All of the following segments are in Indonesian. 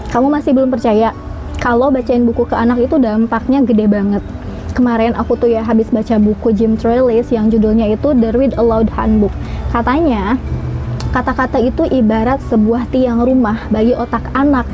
Kamu masih belum percaya kalau bacain buku ke anak itu dampaknya gede banget. Kemarin aku tuh ya habis baca buku Jim Trelease yang judulnya itu The Read Aloud Handbook. Katanya, kata-kata itu ibarat sebuah tiang rumah bagi otak anak.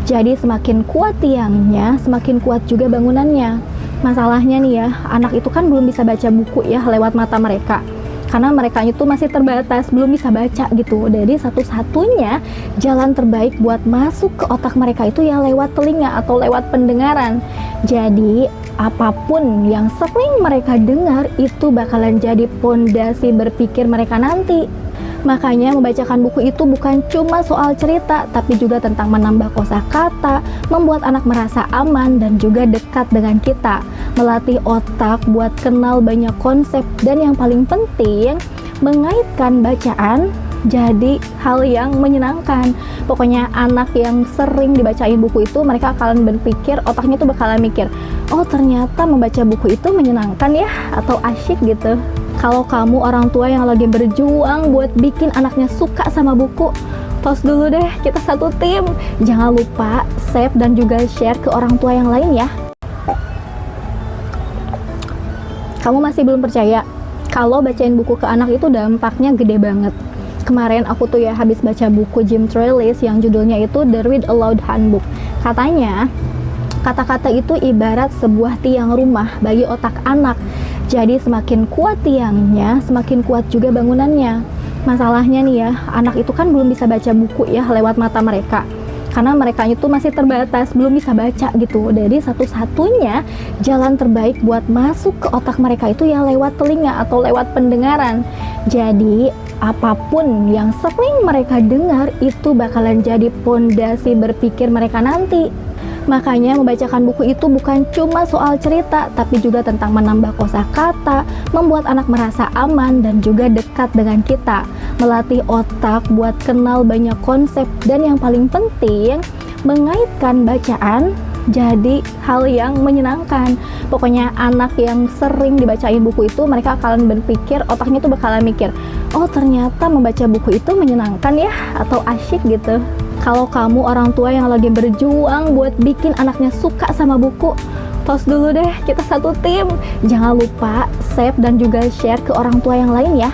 Jadi semakin kuat tiangnya, semakin kuat juga bangunannya. Masalahnya nih ya, anak itu kan belum bisa baca buku ya lewat mata mereka. Karena mereka itu masih terbatas, belum bisa baca gitu. Jadi satu-satunya jalan terbaik buat masuk ke otak mereka itu ya lewat telinga atau lewat pendengaran. Jadi apapun yang sering mereka dengar itu bakalan jadi pondasi berpikir mereka nanti. Makanya membacakan buku itu bukan cuma soal cerita, tapi juga tentang menambah kosakata, membuat anak merasa aman dan juga dekat dengan kita, melatih otak buat kenal banyak konsep, dan yang paling penting, mengaitkan bacaan jadi hal yang menyenangkan. Pokoknya anak yang sering dibacain buku itu, mereka akan berpikir, otaknya tuh bakalan mikir, oh ternyata membaca buku itu menyenangkan ya, atau asyik gitu. Kalau kamu orang tua yang lagi berjuang buat bikin anaknya suka sama buku, tos dulu deh, kita satu tim. Jangan lupa save dan juga share ke orang tua yang lain ya. Kamu masih belum percaya kalau bacain buku ke anak itu dampaknya gede banget. Kemarin aku tuh ya habis baca buku Jim Trelease yang judulnya itu The Read Aloud Handbook. Katanya, kata-kata itu ibarat sebuah tiang rumah bagi otak anak. Jadi semakin kuat tiangnya, semakin kuat juga bangunannya. Masalahnya nih ya, anak itu kan belum bisa baca buku ya lewat mata mereka. Karena mereka itu masih terbatas, belum bisa baca gitu. Jadi satu-satunya jalan terbaik buat masuk ke otak mereka itu ya lewat telinga atau lewat pendengaran. Jadi apapun yang sering mereka dengar itu bakalan jadi pondasi berpikir mereka nanti. Makanya membacakan buku itu bukan cuma soal cerita, tapi juga tentang menambah kosakata, membuat anak merasa aman dan juga dekat dengan kita, melatih otak buat kenal banyak konsep, dan yang paling penting, mengaitkan bacaan jadi hal yang menyenangkan. Pokoknya anak yang sering dibacain buku itu, mereka akan berpikir, otaknya tuh bakalan mikir, oh ternyata membaca buku itu menyenangkan ya, atau asyik gitu. Kalau kamu orang tua yang lagi berjuang buat bikin anaknya suka sama buku, tos dulu deh, kita satu tim. Jangan lupa save dan juga share ke orang tua yang lain ya.